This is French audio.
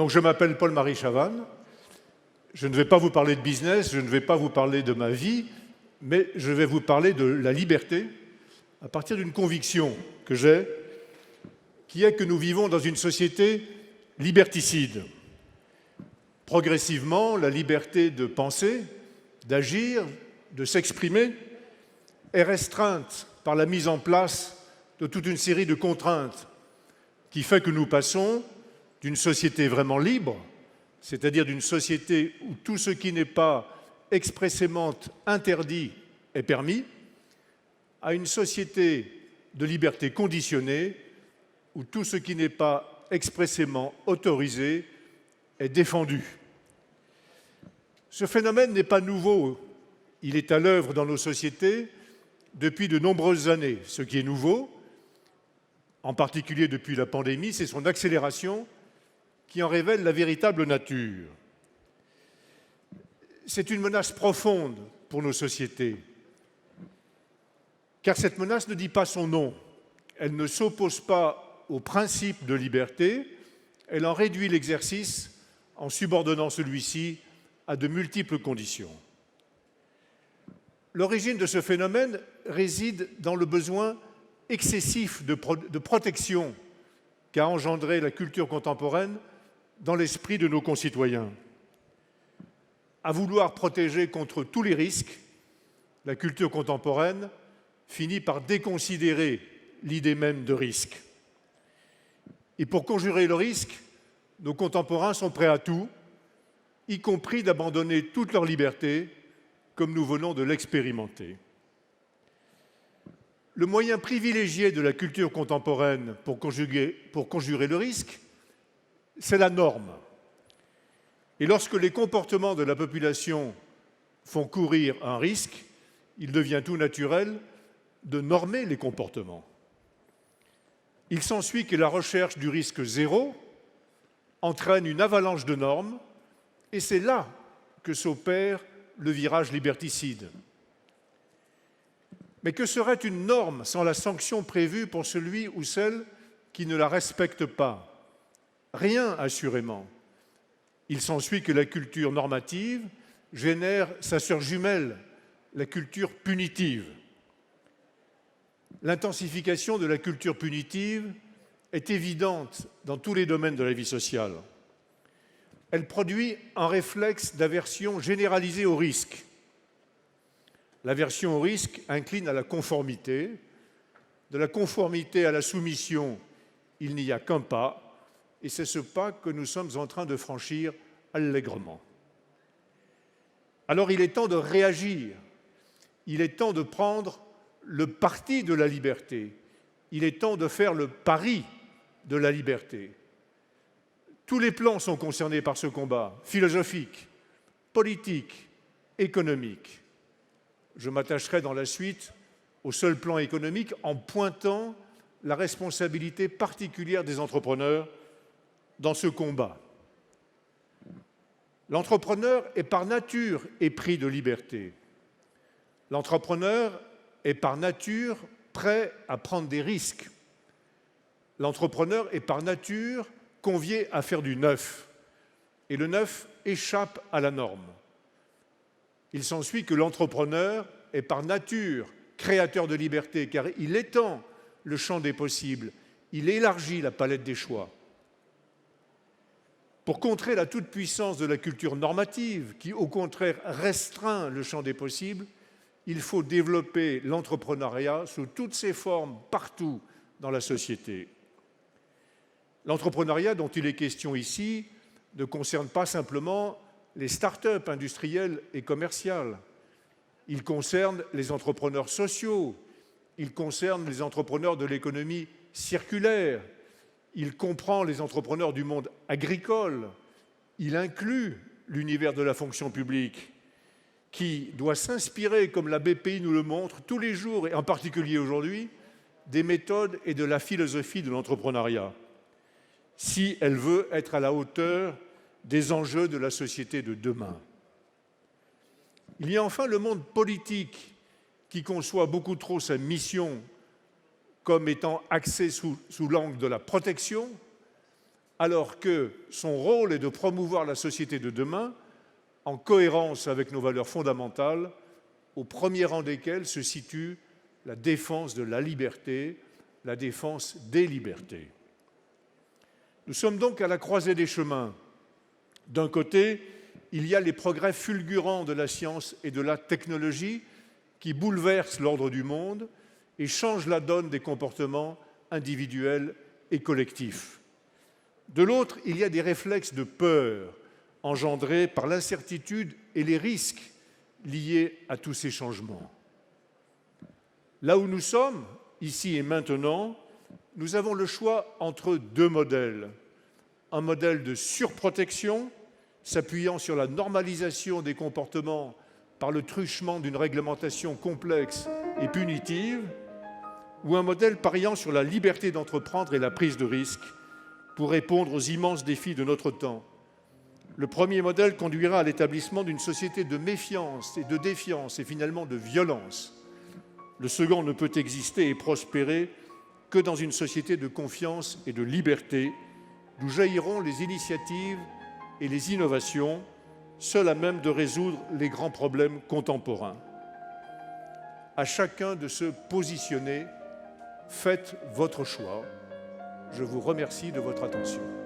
Donc je m'appelle Paul-Marie Chavannes. Je ne vais pas vous parler de business, je ne vais pas vous parler de ma vie, mais je vais vous parler de la liberté à partir d'une conviction que j'ai, qui est que nous vivons dans une société liberticide. Progressivement, la liberté de penser, d'agir, de s'exprimer est restreinte par la mise en place de toute une série de contraintes qui fait que nous passons d'une société vraiment libre, c'est-à-dire d'une société où tout ce qui n'est pas expressément interdit est permis, à une société de liberté conditionnée où tout ce qui n'est pas expressément autorisé est défendu. Ce phénomène n'est pas nouveau, il est à l'œuvre dans nos sociétés depuis de nombreuses années. Ce qui est nouveau, en particulier depuis la pandémie, c'est son accélération qui en révèle la véritable nature. C'est une menace profonde pour nos sociétés, car cette menace ne dit pas son nom. Elle ne s'oppose pas au principe de liberté, elle en réduit l'exercice en subordonnant celui-ci à de multiples conditions. L'origine de ce phénomène réside dans le besoin excessif de protection qu'a engendré la culture contemporaine dans l'esprit de nos concitoyens. À vouloir protéger contre tous les risques, la culture contemporaine finit par déconsidérer l'idée même de risque. Et pour conjurer le risque, nos contemporains sont prêts à tout, y compris d'abandonner toute leur liberté, comme nous venons de l'expérimenter. Le moyen privilégié de la culture contemporaine pour conjurer le risque, c'est la norme. Et lorsque les comportements de la population font courir un risque, il devient tout naturel de normer les comportements. Il s'ensuit que la recherche du risque zéro entraîne une avalanche de normes, et c'est là que s'opère le virage liberticide. Mais que serait une norme sans la sanction prévue pour celui ou celle qui ne la respecte pas? Rien, assurément. Il s'ensuit que la culture normative génère sa sœur jumelle, la culture punitive. L'intensification de la culture punitive est évidente dans tous les domaines de la vie sociale. Elle produit un réflexe d'aversion généralisée au risque. L'aversion au risque incline à la conformité. De la conformité à la soumission, il n'y a qu'un pas, et c'est ce pas que nous sommes en train de franchir allègrement. Alors il est temps de réagir, il est temps de prendre le parti de la liberté, il est temps de faire le pari de la liberté. Tous les plans sont concernés par ce combat, philosophique, politique, économique. Je m'attacherai dans la suite au seul plan économique en pointant la responsabilité particulière des entrepreneurs dans ce combat. L'entrepreneur est par nature épris de liberté. L'entrepreneur est par nature prêt à prendre des risques. L'entrepreneur est par nature convié à faire du neuf. Et le neuf échappe à la norme. Il s'ensuit que l'entrepreneur est par nature créateur de liberté, car il étend le champ des possibles, il élargit la palette des choix. Pour contrer la toute-puissance de la culture normative, qui au contraire restreint le champ des possibles, il faut développer l'entrepreneuriat sous toutes ses formes, partout dans la société. L'entrepreneuriat dont il est question ici ne concerne pas simplement les start-up industrielles et commerciales. Il concerne les entrepreneurs sociaux, il concerne les entrepreneurs de l'économie circulaire, il comprend les entrepreneurs du monde agricole, il inclut l'univers de la fonction publique qui doit s'inspirer, comme la BPI nous le montre tous les jours, et en particulier aujourd'hui, des méthodes et de la philosophie de l'entrepreneuriat, si elle veut être à la hauteur des enjeux de la société de demain. Il y a enfin le monde politique qui conçoit beaucoup trop sa mission comme étant axée sous l'angle de la protection, alors que son rôle est de promouvoir la société de demain en cohérence avec nos valeurs fondamentales, au premier rang desquelles se situe la défense de la liberté, la défense des libertés. Nous sommes donc à la croisée des chemins. D'un côté, il y a les progrès fulgurants de la science et de la technologie qui bouleversent l'ordre du monde et changent la donne des comportements individuels et collectifs. De l'autre, il y a des réflexes de peur engendrés par l'incertitude et les risques liés à tous ces changements. Là où nous sommes, ici et maintenant, nous avons le choix entre deux modèles. Un modèle de surprotection, s'appuyant sur la normalisation des comportements par le truchement d'une réglementation complexe et punitive, ou un modèle pariant sur la liberté d'entreprendre et la prise de risque pour répondre aux immenses défis de notre temps. Le premier modèle conduira à l'établissement d'une société de méfiance et de défiance et finalement de violence. Le second ne peut exister et prospérer que dans une société de confiance et de liberté, d'où jailliront les initiatives et les innovations, seules à même de résoudre les grands problèmes contemporains. À chacun de se positionner, faites votre choix. Je vous remercie de votre attention.